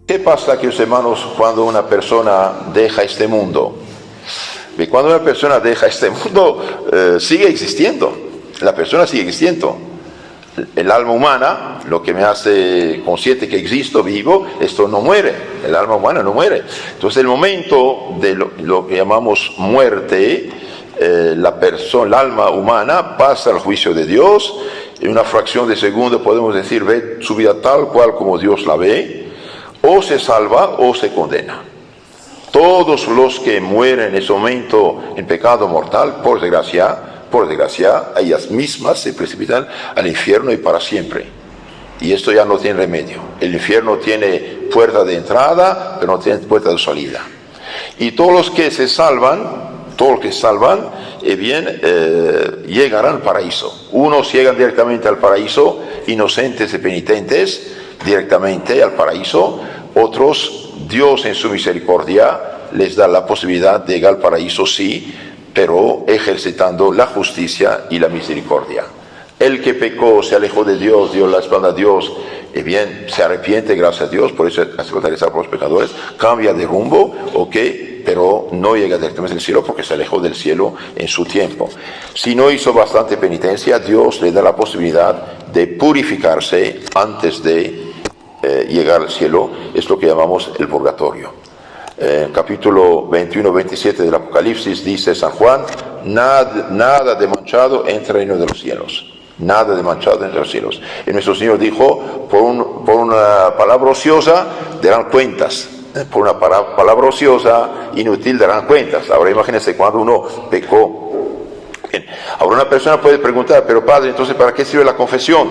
¿Qué pasa, queridos hermanos, cuando una persona deja este mundo? Y cuando una persona deja este mundo, sigue existiendo. La persona sigue existiendo. El alma humana, lo que me hace consciente que existo, vivo, esto no muere. El alma humana no muere. Entonces, el momento de lo que llamamos muerte, el alma humana pasa al juicio de Dios. En una fracción de segundo podemos decir, ve su vida tal cual como Dios la ve, o se salva o se condena. Todos los que mueren en ese momento en pecado mortal, por desgracia, ellas mismas se precipitan al infierno y para siempre. Y esto ya no tiene remedio. El infierno tiene puerta de entrada, pero no tiene puerta de salida. Y todos los que se salvan, llegarán al paraíso. Unos llegan directamente al paraíso, inocentes y penitentes, directamente al paraíso. Otros, Dios en su misericordia les da la posibilidad de llegar al paraíso, sí, pero ejercitando la justicia y la misericordia. El que pecó, se alejó de Dios, dio la espalda a Dios, se arrepiente, gracias a Dios, por eso es por los pecadores, cambia de rumbo, pero no llega directamente al cielo porque se alejó del cielo en su tiempo. Si no hizo bastante penitencia, Dios le da la posibilidad de purificarse antes de llegar al cielo. Es lo que llamamos el purgatorio. Capítulo 21-27 del Apocalipsis dice San Juan, nada de manchado entra en el reino de los cielos. Nada de manchado entre los cielos. Y nuestro Señor dijo, por una palabra ociosa darán cuentas. Por una palabra ociosa, inútil, darán cuentas. Ahora imagínense cuando uno pecó. Bien. Ahora una persona puede preguntar, pero Padre, entonces ¿para qué sirve la confesión?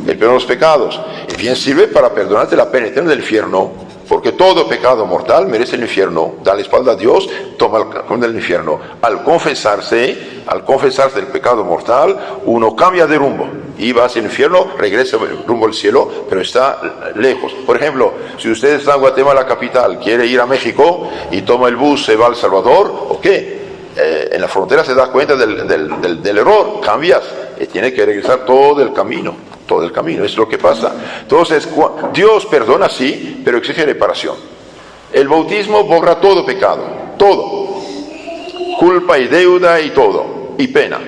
El perdón de los pecados. Bien, sirve para perdonarte la pena eterna del infierno. Porque todo pecado mortal merece el infierno. Da la espalda a Dios, toma el camino del infierno. Al confesarse el pecado mortal, uno cambia de rumbo. Iba hacia el infierno, regresa rumbo al cielo, pero está lejos. Por ejemplo, si usted está en Guatemala capital, quiere ir a México y toma el bus, se va a El Salvador, en la frontera se da cuenta del error, cambias, y tiene que regresar todo el camino, es lo que pasa. Entonces, Dios perdona, sí, pero exige reparación. El bautismo borra todo pecado, todo, culpa y deuda y todo, y pena.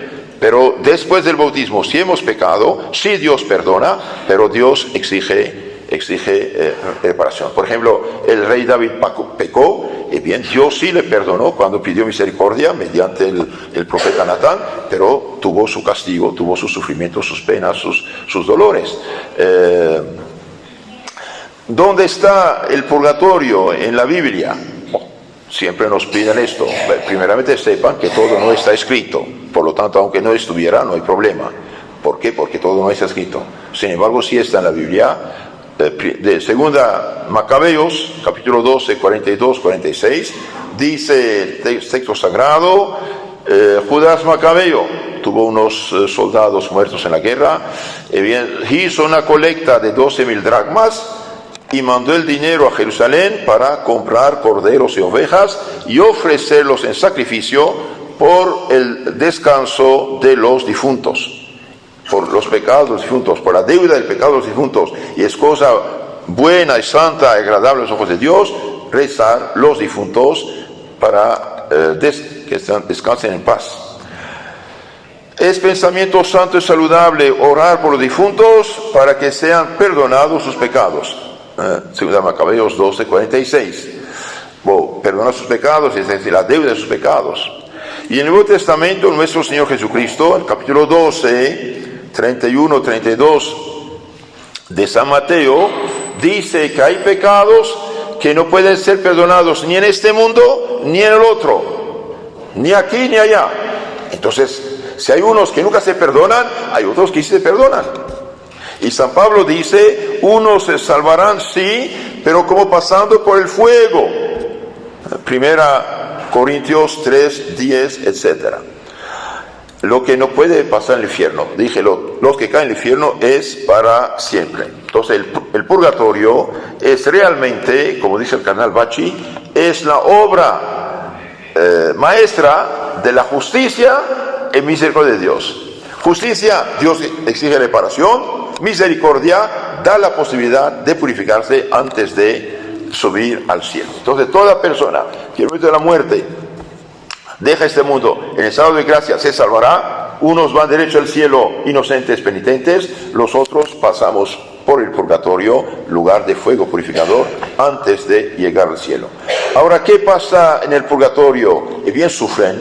Pero después del bautismo, si hemos pecado, sí Dios perdona, pero Dios exige reparación. Por ejemplo, el rey David pecó, Dios sí le perdonó cuando pidió misericordia mediante el profeta Natán, pero tuvo su castigo, tuvo su sufrimiento, sus penas, sus dolores. ¿Dónde está el purgatorio en la Biblia? Siempre nos piden esto. Primeramente sepan que todo no está escrito, por lo tanto, aunque no estuviera, no hay problema. ¿Por qué? Porque todo no está escrito. Sin embargo, sí está en la Biblia. De segunda Macabeos, capítulo 12, 42, 46, dice el texto sagrado, Judas Macabeo tuvo unos soldados muertos en la guerra, hizo una colecta de 12,000 dracmas y mandó el dinero a Jerusalén para comprar corderos y ovejas y ofrecerlos en sacrificio por el descanso de los difuntos. Por los pecados de los difuntos, por la deuda del pecado de los difuntos. Y es cosa buena y santa y agradable a los ojos de Dios rezar los difuntos para que descansen en paz. Es pensamiento santo y saludable orar por los difuntos para que sean perdonados sus pecados. Segunda Macabeos 12, 46. Perdonar sus pecados, es decir, la deuda de sus pecados. Y en el Nuevo Testamento, nuestro Señor Jesucristo, en el capítulo 12, 31, 32 de San Mateo, dice que hay pecados que no pueden ser perdonados ni en este mundo ni en el otro, ni aquí ni allá. Entonces, si hay unos que nunca se perdonan, hay otros que sí se perdonan. Y San Pablo dice, unos se salvarán, sí, pero como pasando por el fuego. Primera Corintios 3, 10, etc. Lo que no puede pasar en el infierno, dije, los que caen en el infierno es para siempre. Entonces el purgatorio es realmente, como dice el cardenal Bacci, es la obra maestra de la justicia y misericordia de Dios. Justicia, Dios exige reparación. Misericordia, da la posibilidad de purificarse antes de subir al cielo. Entonces toda persona que en el momento de la muerte deja este mundo en estado de gracia se salvará. Unos van derecho al cielo inocentes, penitentes, los otros pasamos por el purgatorio, lugar de fuego purificador, antes de llegar al cielo. Ahora, ¿qué pasa en el purgatorio? Bien, sufren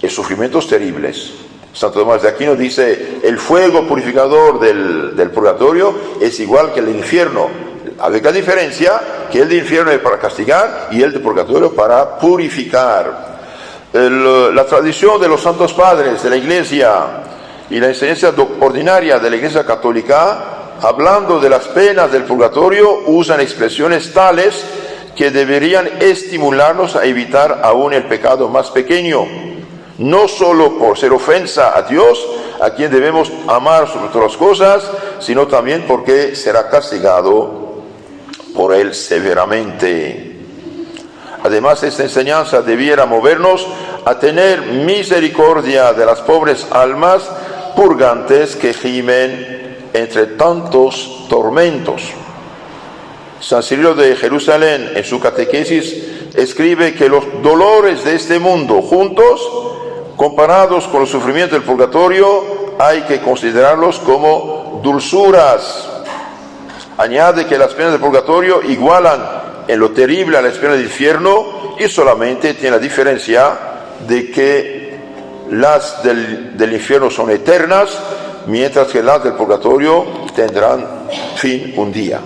sufrimientos terribles. Santo Tomás de Aquino dice, el fuego purificador del purgatorio es igual que el infierno. La única diferencia que el de infierno es para castigar y el de purgatorio para purificar. La tradición de los santos padres de la Iglesia y la enseñanza ordinaria de la Iglesia católica, hablando de las penas del purgatorio, usan expresiones tales que deberían estimularnos a evitar aún el pecado más pequeño, no solo por ser ofensa a Dios, a quien debemos amar sobre todas las cosas, sino también porque será castigado por Él severamente. Además, esta enseñanza debiera movernos a tener misericordia de las pobres almas purgantes que gimen entre tantos tormentos. San Cirilo de Jerusalén, en su catequesis, escribe que los dolores de este mundo juntos, comparados con los sufrimientos del purgatorio, hay que considerarlos como dulzuras. Añade que las penas del purgatorio igualan en lo terrible a las penas del infierno y solamente tiene la diferencia de que las del infierno son eternas, mientras que las del purgatorio tendrán fin un día.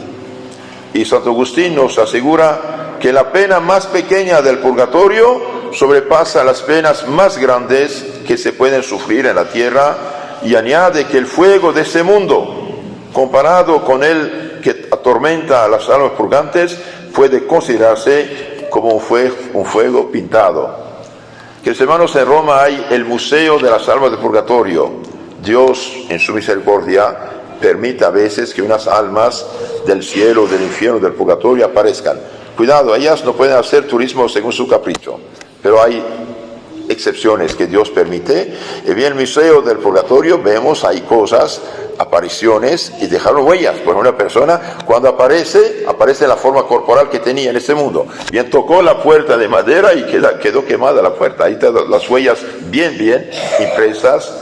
Y Santo Agustín nos asegura que la pena más pequeña del purgatorio sobrepasa las penas más grandes que se pueden sufrir en la tierra, y añade que el fuego de este mundo, comparado con el que atormenta a las almas purgantes, puede considerarse como un fuego pintado. Queridos hermanos, en Roma hay el Museo de las Almas del Purgatorio. Dios, en su misericordia, permite a veces que unas almas del cielo, del infierno, del purgatorio aparezcan. Cuidado, ellas no pueden hacer turismo según su capricho, pero hay excepciones que Dios permite. Y bien, en el Museo del Purgatorio vemos, hay cosas, apariciones, y dejaron huellas. Por una persona, cuando aparece la forma corporal que tenía en este mundo. Bien, tocó la puerta de madera y quedó quemada la puerta. Ahí están las huellas bien impresas,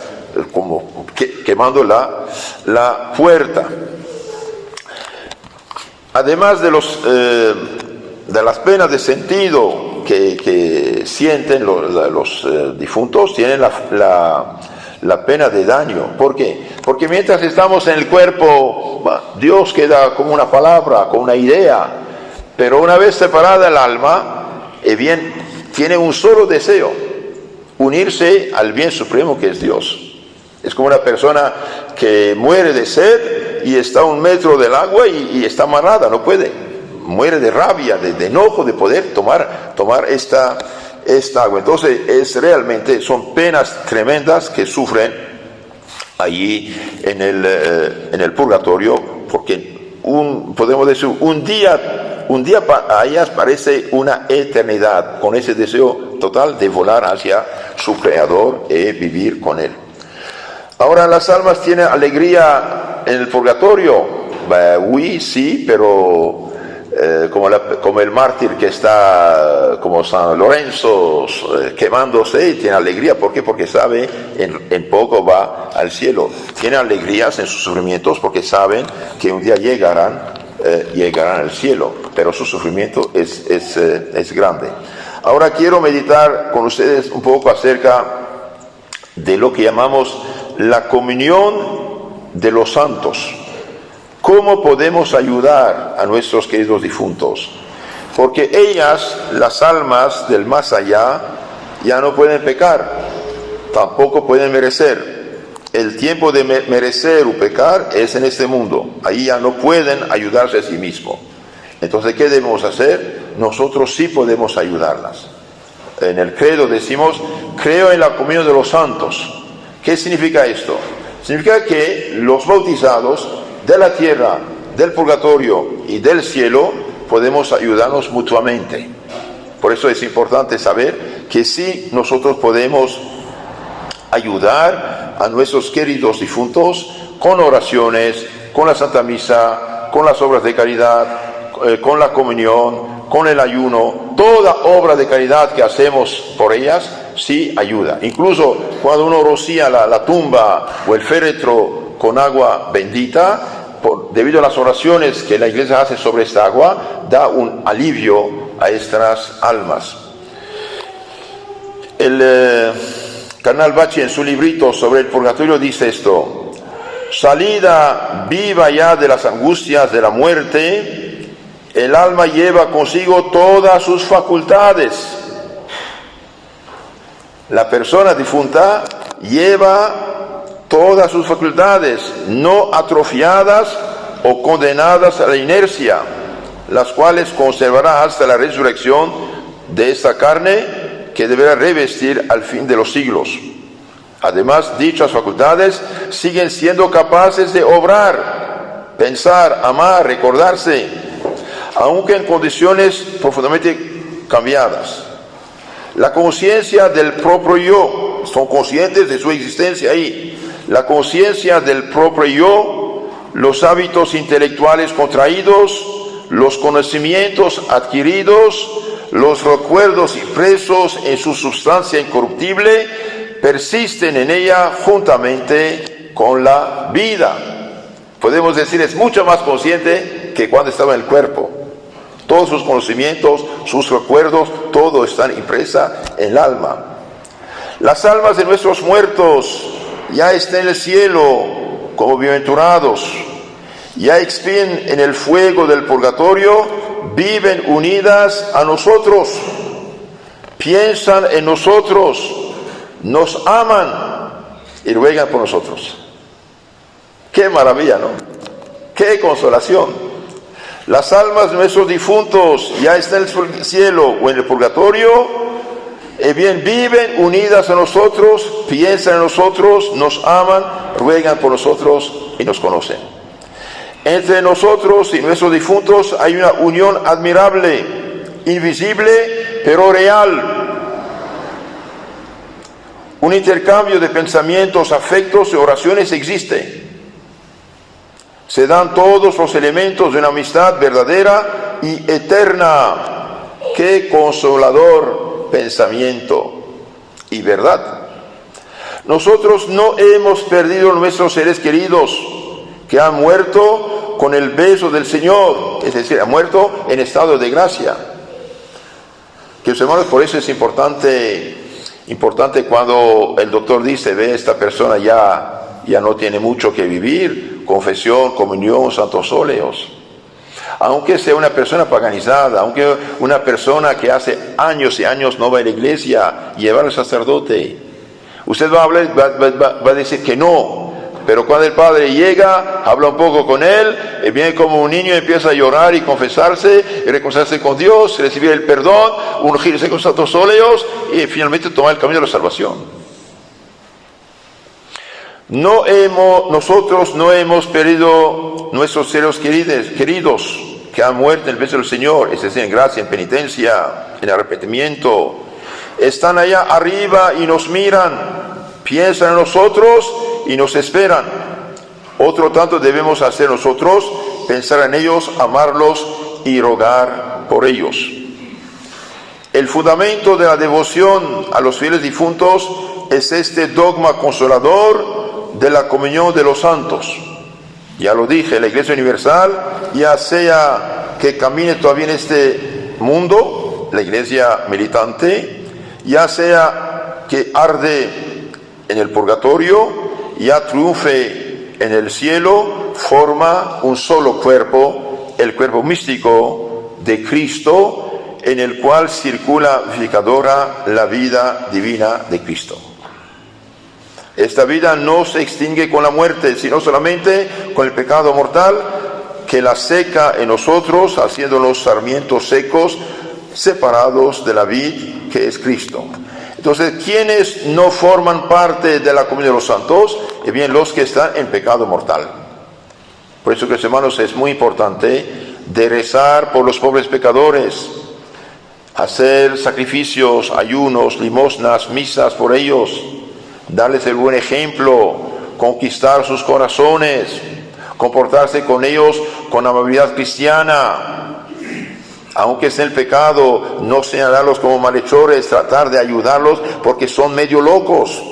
como quemando la puerta. Además de las penas de sentido que sienten los difuntos, tienen la pena de daño. ¿Por qué? Porque mientras estamos en el cuerpo, Dios queda como una palabra, como una idea, pero una vez separada el alma, bien, tiene un solo deseo: unirse al bien supremo que es Dios. Es como una persona que muere de sed y está a 1 metro del agua y está amarrada, no puede. Muere de rabia, de enojo de poder tomar esta agua. Entonces son penas tremendas que sufren allí en el purgatorio, porque podemos decir un día a ellas parece una eternidad, con ese deseo total de volar hacia su Creador y vivir con Él. Ahora, ¿las almas tienen alegría en el purgatorio? Sí, pero como el mártir que está como San Lorenzo quemándose, y tiene alegría. ¿Por qué? Porque sabe en poco va al cielo. Tiene alegrías en sus sufrimientos porque saben que un día llegarán al cielo, pero su sufrimiento es grande. Ahora quiero meditar con ustedes un poco acerca de lo que llamamos la comunión de los santos. ¿Cómo podemos ayudar a nuestros queridos difuntos? Porque ellas, las almas del más allá, ya no pueden pecar, tampoco pueden merecer. El tiempo de merecer o pecar es en este mundo. Ahí ya no pueden ayudarse a sí mismos. Entonces, ¿qué debemos hacer? Nosotros sí podemos ayudarlas. En el credo decimos, creo en la comunión de los santos. ¿Qué significa esto? Significa que los bautizados de la tierra, del purgatorio y del cielo podemos ayudarnos mutuamente. Por eso es importante saber que sí nosotros podemos ayudar a nuestros queridos difuntos con oraciones, con la Santa Misa, con las obras de caridad, con la comunión, con el ayuno, toda obra de caridad que hacemos por ellas, sí ayuda. Incluso cuando uno rocía la tumba o el féretro con agua bendita, debido a las oraciones que la Iglesia hace sobre esta agua, da un alivio a estas almas. El cardenal Bacci, en su librito sobre el purgatorio, dice esto: salida viva ya de las angustias de la muerte, el alma lleva consigo todas sus facultades. La persona difunta lleva todas sus facultades, no atrofiadas o condenadas a la inercia, las cuales conservará hasta la resurrección de esta carne que deberá revestir al fin de los siglos. Además, dichas facultades siguen siendo capaces de obrar, pensar, amar, recordarse, aunque en condiciones profundamente cambiadas. La conciencia del propio yo, son conscientes de su existencia ahí. La conciencia del propio yo, los hábitos intelectuales contraídos, los conocimientos adquiridos, los recuerdos impresos en su sustancia incorruptible, persisten en ella juntamente con la vida. Podemos decir, es mucho más consciente que cuando estaba en el cuerpo. Todos sus conocimientos, sus recuerdos, todo están impresa en el alma. Las almas de nuestros muertos ya están en el cielo como bienaventurados, ya expían en el fuego del purgatorio, viven unidas a nosotros, piensan en nosotros, nos aman y ruegan por nosotros. ¡Qué maravilla!, ¿no? ¡Qué consolación! Las almas de nuestros difuntos ya están en el cielo o en el purgatorio, bien viven unidas a nosotros, piensan en nosotros, nos aman, ruegan por nosotros y nos conocen. Entre nosotros y nuestros difuntos hay una unión admirable, invisible, pero real. Un intercambio de pensamientos, afectos y oraciones existe. Se dan todos los elementos de una amistad verdadera y eterna. ¡Qué consolador pensamiento y verdad! Nosotros no hemos perdido nuestros seres queridos que han muerto con el beso del Señor, es decir, han muerto en estado de gracia. Que los hermanos, por eso es importante cuando el doctor dice, ve, esta persona ya no tiene mucho que vivir, confesión, comunión, santos óleos. Aunque sea una persona paganizada, aunque una persona que hace años y años no va a la iglesia, llevar al sacerdote, usted va a hablar, va a decir que no. Pero cuando el padre llega, habla un poco con él, y viene como un niño, empieza a llorar y confesarse, y reconciliarse con Dios, recibir el perdón, ungirse con santos óleos, y finalmente tomar el camino de la salvación. Nosotros no hemos perdido nuestros seres queridos, que han muerto en el beso del Señor, es decir, en gracia, en penitencia, en arrepentimiento. Están allá arriba y nos miran, piensan en nosotros y nos esperan. Otro tanto debemos hacer nosotros, pensar en ellos, amarlos y rogar por ellos. El fundamento de la devoción a los fieles difuntos es este dogma consolador de la comunión de los santos. Ya lo dije, la Iglesia Universal, ya sea que camine todavía en este mundo, la Iglesia militante, ya sea que arde en el purgatorio, ya triunfe en el cielo, forma un solo cuerpo, el cuerpo místico de Cristo, en el cual circula vivificadora la vida divina de Cristo. Esta vida no se extingue con la muerte, sino solamente con el pecado mortal que la seca en nosotros, haciéndonos sarmientos secos, separados de la vid que es Cristo. Entonces, ¿quiénes no forman parte de la comunión de los santos? Bien, los que están en pecado mortal. Por eso, que hermanos, es muy importante de rezar por los pobres pecadores, hacer sacrificios, ayunos, limosnas, misas por ellos, darles el buen ejemplo, conquistar sus corazones, comportarse con ellos con amabilidad cristiana, Aunque esté en el pecado, no señalarlos como malhechores, tratar de ayudarlos porque son medio locos.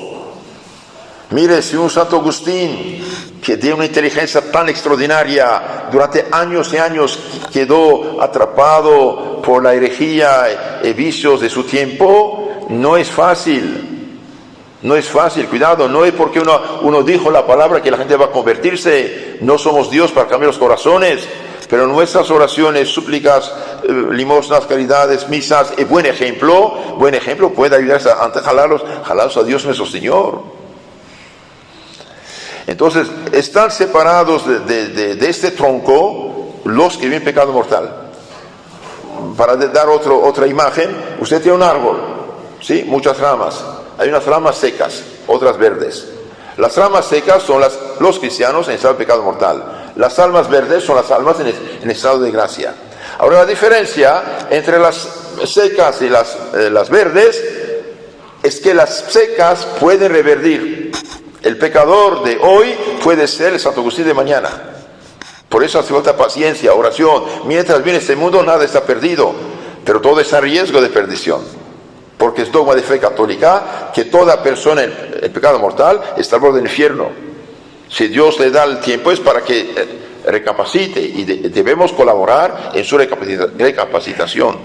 Mire, si un Santo Agustín, que tiene una inteligencia tan extraordinaria, durante años y años quedó atrapado por la herejía y vicios de su tiempo, no es fácil. No es fácil, cuidado, no es porque uno dijo la palabra que la gente va a convertirse. No somos Dios para cambiar los corazones, pero nuestras oraciones, súplicas, limosnas, caridades, misas, y buen ejemplo puede ayudarse a jalarlos a Dios nuestro Señor. Entonces, están separados de este tronco los que viven pecado mortal. Para dar otra imagen, usted tiene un árbol, ¿sí? Muchas ramas. Hay unas ramas secas, otras verdes. Las ramas secas son los cristianos en estado de pecado mortal. Las almas verdes son las almas en estado de gracia. Ahora, la diferencia entre las secas y las verdes es que las secas pueden revertir. El pecador de hoy puede ser el Santo Agustín de mañana. Por eso hace falta paciencia, oración. Mientras viene este mundo, nada está perdido, pero todo está en riesgo de perdición. Porque es dogma de fe católica que toda persona en pecado mortal está al borde del infierno. Si Dios le da el tiempo es para que recapacite, y debemos colaborar en su recapacitación.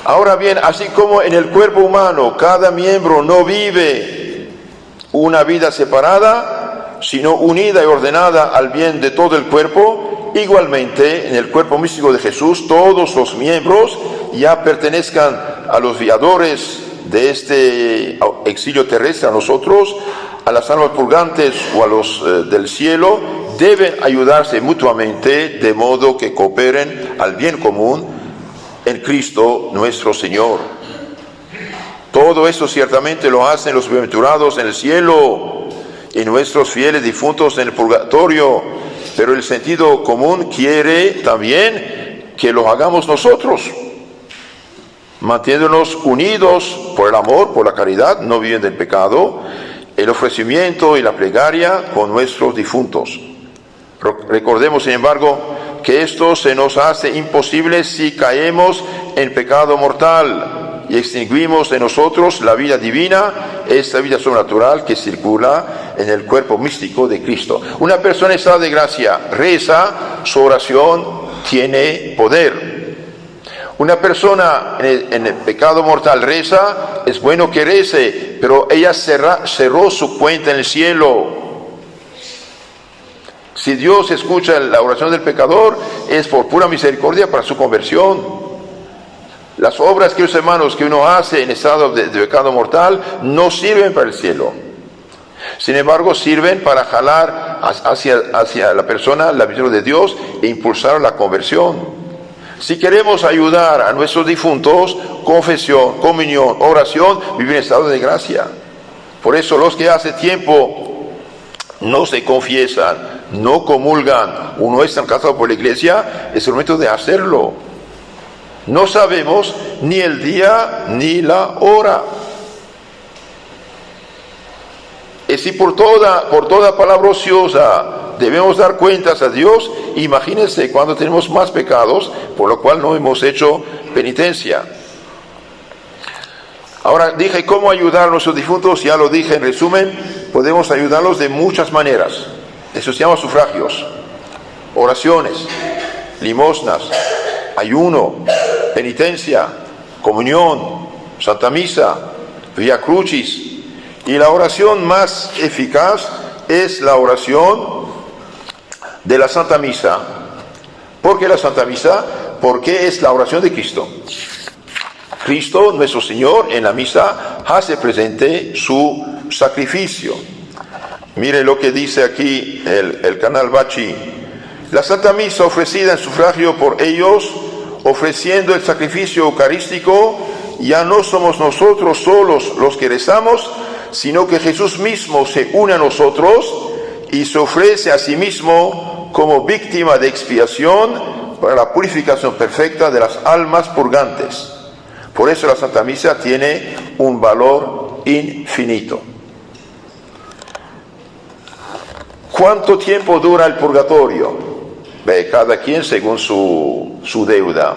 Ahora bien, así como en el cuerpo humano cada miembro no vive una vida separada, sino unida y ordenada al bien de todo el cuerpo, igualmente en el cuerpo místico de Jesús todos los miembros ya pertenezcan a los viadores de este exilio terrestre, a nosotros, a las almas purgantes o a los del cielo, deben ayudarse mutuamente de modo que cooperen al bien común en Cristo nuestro Señor. Todo esto ciertamente lo hacen los bienaventurados en el cielo y nuestros fieles difuntos en el purgatorio, pero el sentido común quiere también que lo hagamos nosotros, manteniéndonos unidos por el amor, por la caridad, no viviendo del pecado, el ofrecimiento y la plegaria con nuestros difuntos. Recordemos, sin embargo, que esto se nos hace imposible si caemos en pecado mortal y extinguimos en nosotros la vida divina, esta vida sobrenatural que circula en el cuerpo místico de Cristo. Una persona en estado de gracia reza, su oración tiene poder. Una persona en el pecado mortal reza, es bueno que rece, pero ella cerró su cuenta en el cielo. Si Dios escucha la oración del pecador, es por pura misericordia para su conversión. Las obras, queridos hermanos, que uno hace en estado de pecado mortal no sirven para el cielo. Sin embargo, sirven para jalar hacia la persona la visión de Dios e impulsar la conversión. Si queremos ayudar a nuestros difuntos, confesión, comunión, oración, vivir en estado de gracia. Por eso los que hace tiempo no se confiesan, no comulgan o no están casados por la iglesia, es el momento de hacerlo. No sabemos ni el día ni la hora. Y si por toda palabra ociosa debemos dar cuentas a Dios, imagínense cuando tenemos más pecados, por lo cual no hemos hecho penitencia. Ahora dije cómo ayudar a nuestros difuntos, ya lo dije en resumen, podemos ayudarlos de muchas maneras. Eso se llama sufragios, oraciones, limosnas, ayuno, penitencia, comunión, Santa Misa, Via Crucis. Y la oración más eficaz es la oración de la Santa Misa. ¿Por qué la Santa Misa? Porque es la oración de Cristo. Cristo, nuestro Señor, en la misa hace presente su sacrificio. Mire lo que dice aquí el canal Bachi. La Santa Misa ofrecida en sufragio por ellos, ofreciendo el sacrificio eucarístico, ya no somos nosotros solos los que rezamos, sino que Jesús mismo se une a nosotros y se ofrece a sí mismo como víctima de expiación para la purificación perfecta de las almas purgantes. Por eso la Santa Misa tiene un valor infinito. ¿Cuánto tiempo dura el purgatorio? cada quien según su deuda,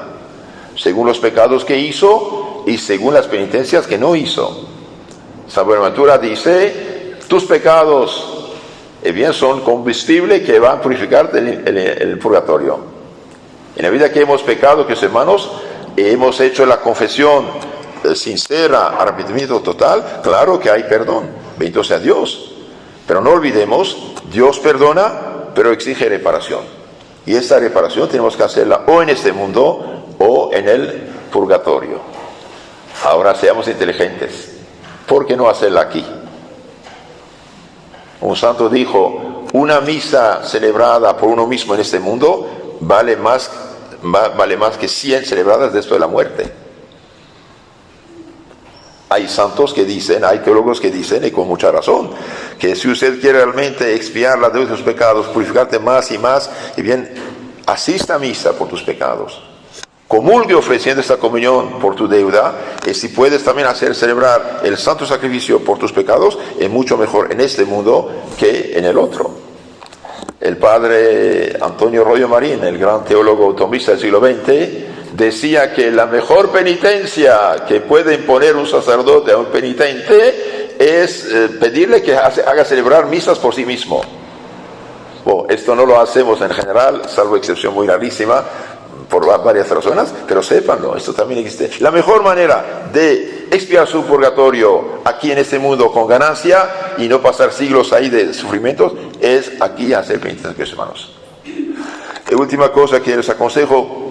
según los pecados que hizo y según las penitencias que no hizo. San Buenaventura dice, tus pecados bien son combustible que va a purificarte el purgatorio. En la vida que hemos pecado, que hermanos, hemos hecho la confesión sincera, arrepentimiento total, claro que hay perdón, bendito sea Dios. Pero no olvidemos, Dios perdona, pero exige reparación. Y esta reparación tenemos que hacerla o en este mundo o en el purgatorio. Ahora seamos inteligentes. ¿Por qué no hacerla aquí? Un santo dijo, una misa celebrada por uno mismo en este mundo vale más que 100 celebradas después de la muerte. Hay santos que dicen, hay teólogos que dicen, y con mucha razón, que si usted quiere realmente expiar la deuda de sus pecados, purificarte más y más, y bien, asista a misa por tus pecados. Comulgue ofreciendo esta comunión por tu deuda, y si puedes también hacer celebrar el santo sacrificio por tus pecados, es mucho mejor en este mundo que en el otro. El padre Antonio Royo Marín, el gran teólogo tomista del siglo XX, decía que la mejor penitencia que puede imponer un sacerdote a un penitente es pedirle que haga celebrar misas por sí mismo. Bueno, esto no lo hacemos en general, salvo excepción muy rarísima, por varias razones, pero sépanlo, esto también existe. La mejor manera de expiar su purgatorio aquí en este mundo con ganancia y no pasar siglos ahí de sufrimientos es aquí hacer penitencia, hermanos. Y última cosa que les aconsejo,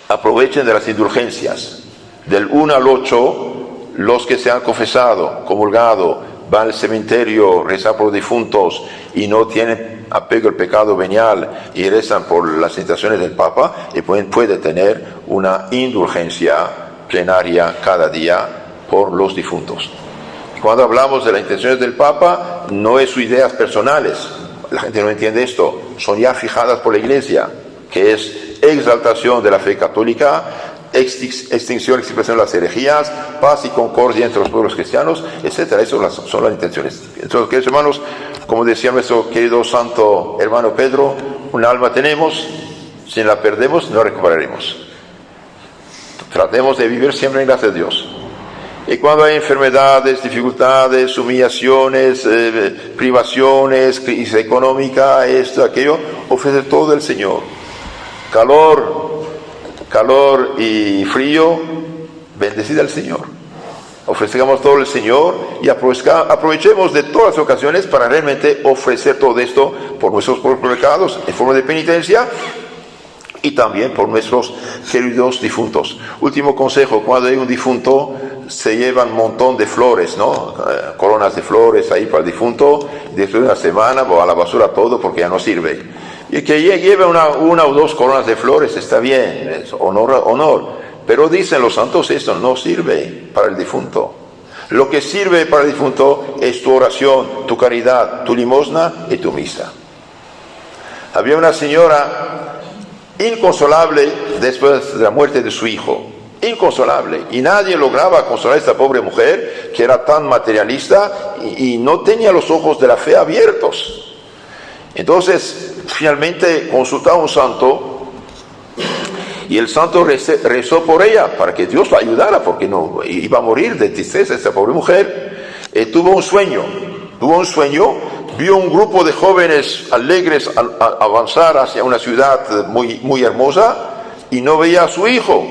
aprovechen de las indulgencias. Del 1 al 8, los que se han confesado, comulgado, van al cementerio, rezan por los difuntos y no tienen apego al pecado venial y rezan por las intenciones del Papa, y puede tener una indulgencia plenaria cada día por los difuntos. Cuando hablamos de las intenciones del Papa, no es sus ideas personales, la gente no entiende esto, son ya fijadas por la Iglesia, que es exaltación de la fe católica, extinción y expresión de las herejías, paz y concordia entre los pueblos cristianos, etcétera. Esas son las intenciones. Entonces, queridos hermanos, como decía nuestro querido santo hermano Pedro, un alma tenemos, si la perdemos no recuperaremos. Tratemos de vivir siempre en gracia de Dios. Y cuando hay enfermedades, dificultades, humillaciones, privaciones, crisis económica, esto, aquello, ofrece todo el Señor. Calor y frío, bendecid al Señor. Ofrezcamos todo al Señor y aprovechemos de todas las ocasiones para realmente ofrecer todo esto por nuestros propios pecados en forma de penitencia y también por nuestros queridos difuntos. Último consejo, cuando hay un difunto se llevan un montón de flores, ¿no? Coronas de flores ahí para el difunto, después de una semana va a la basura todo porque ya no sirve. Y que lleve una o dos coronas de flores, está bien, es honor. Pero dicen los santos, esto no sirve para el difunto. Lo que sirve para el difunto es tu oración, tu caridad, tu limosna y tu misa. Había una señora inconsolable después de la muerte de su hijo. Inconsolable. Y nadie lograba consolar a esta pobre mujer, que era tan materialista y no tenía los ojos de la fe abiertos. Entonces, finalmente consultó a un santo y el santo rezó por ella para que Dios la ayudara, porque no iba a morir de tristeza esta pobre mujer. Tuvo un sueño, vio un grupo de jóvenes alegres avanzar hacia una ciudad muy hermosa y no veía a su hijo.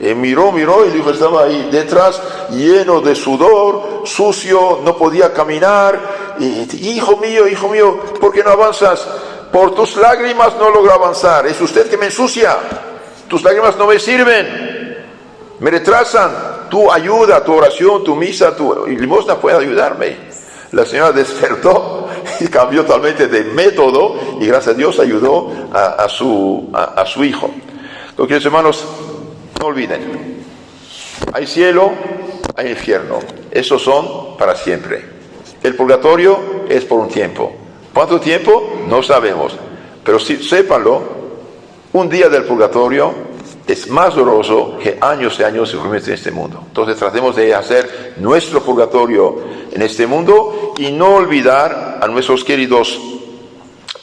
Miró y dijo, estaba ahí detrás, lleno de sudor, sucio, no podía caminar. Hijo mío, ¿por qué no avanzas? Por tus lágrimas no logro avanzar, es usted que me ensucia, tus lágrimas no me sirven, me retrasan, tu ayuda, tu oración, tu misa, tu limosna puede ayudarme. La señora despertó y cambió totalmente de método y gracias a Dios ayudó a su hijo. Entonces, queridos hermanos, no olviden, hay cielo, hay infierno, esos son para siempre. El purgatorio es por un tiempo. ¿Cuánto tiempo? No sabemos. Pero sépanlo, un día del purgatorio es más doloroso que años y años de sufrimiento en este mundo. Entonces tratemos de hacer nuestro purgatorio en este mundo y no olvidar a nuestros queridos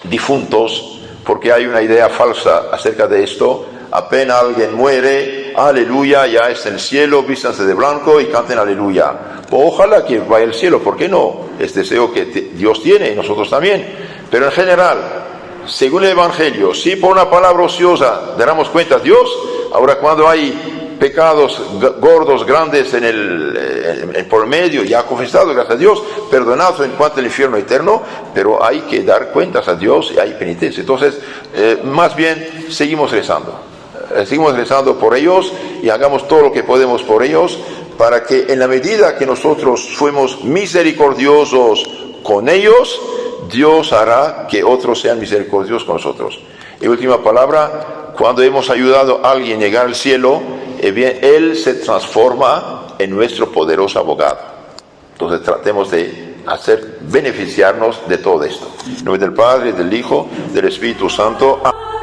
difuntos porque hay una idea falsa acerca de esto. Apenas alguien muere, aleluya, ya está en el cielo, vístanse de blanco y canten aleluya. Ojalá que vaya al cielo, ¿por qué no? Es deseo que Dios tiene y nosotros también. Pero en general, según el Evangelio, si por una palabra ociosa damos cuenta a Dios, ahora cuando hay pecados gordos, grandes por medio, ya confesado, gracias a Dios, perdonado en cuanto al infierno eterno, pero hay que dar cuentas a Dios y hay penitencia. Entonces, más bien, seguimos rezando por ellos y hagamos todo lo que podemos por ellos, para que en la medida que nosotros fuimos misericordiosos con ellos, Dios hará que otros sean misericordiosos con nosotros. Y última palabra, cuando hemos ayudado a alguien a llegar al cielo, bien, Él se transforma en nuestro poderoso abogado. Entonces tratemos de beneficiarnos de todo esto. En nombre del Padre, del Hijo, del Espíritu Santo. Amén.